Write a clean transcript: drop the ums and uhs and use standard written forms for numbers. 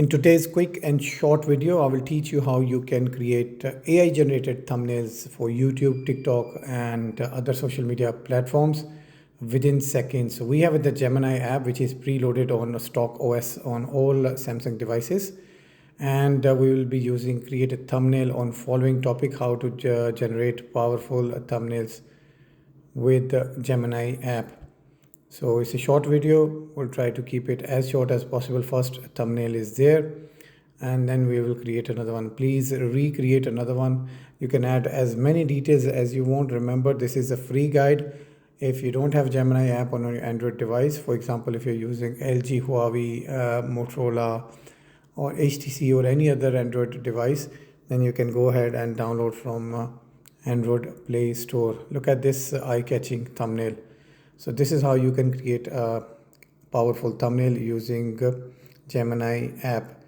In today's quick and short video, I will teach you how you can create AI generated thumbnails for YouTube, TikTok, and other social media platforms within seconds. So we have the Gemini app, which is preloaded on stock OS on all Samsung devices. And we will be using create a thumbnail on following topic, how to generate powerful thumbnails with the Gemini app. So it's a short video. We'll try to keep it as short as possible. First thumbnail is there, and then we will create another one. Please recreate another one. You can add as many details as you want. Remember, this is a free guide. If you don't have Gemini app on your Android device, for example, if you're using LG, Huawei, Motorola, or HTC or any other Android device, then you can go ahead and download from Android Play Store. Look at this eye-catching thumbnail. So this is how you can create a powerful thumbnail using Gemini app.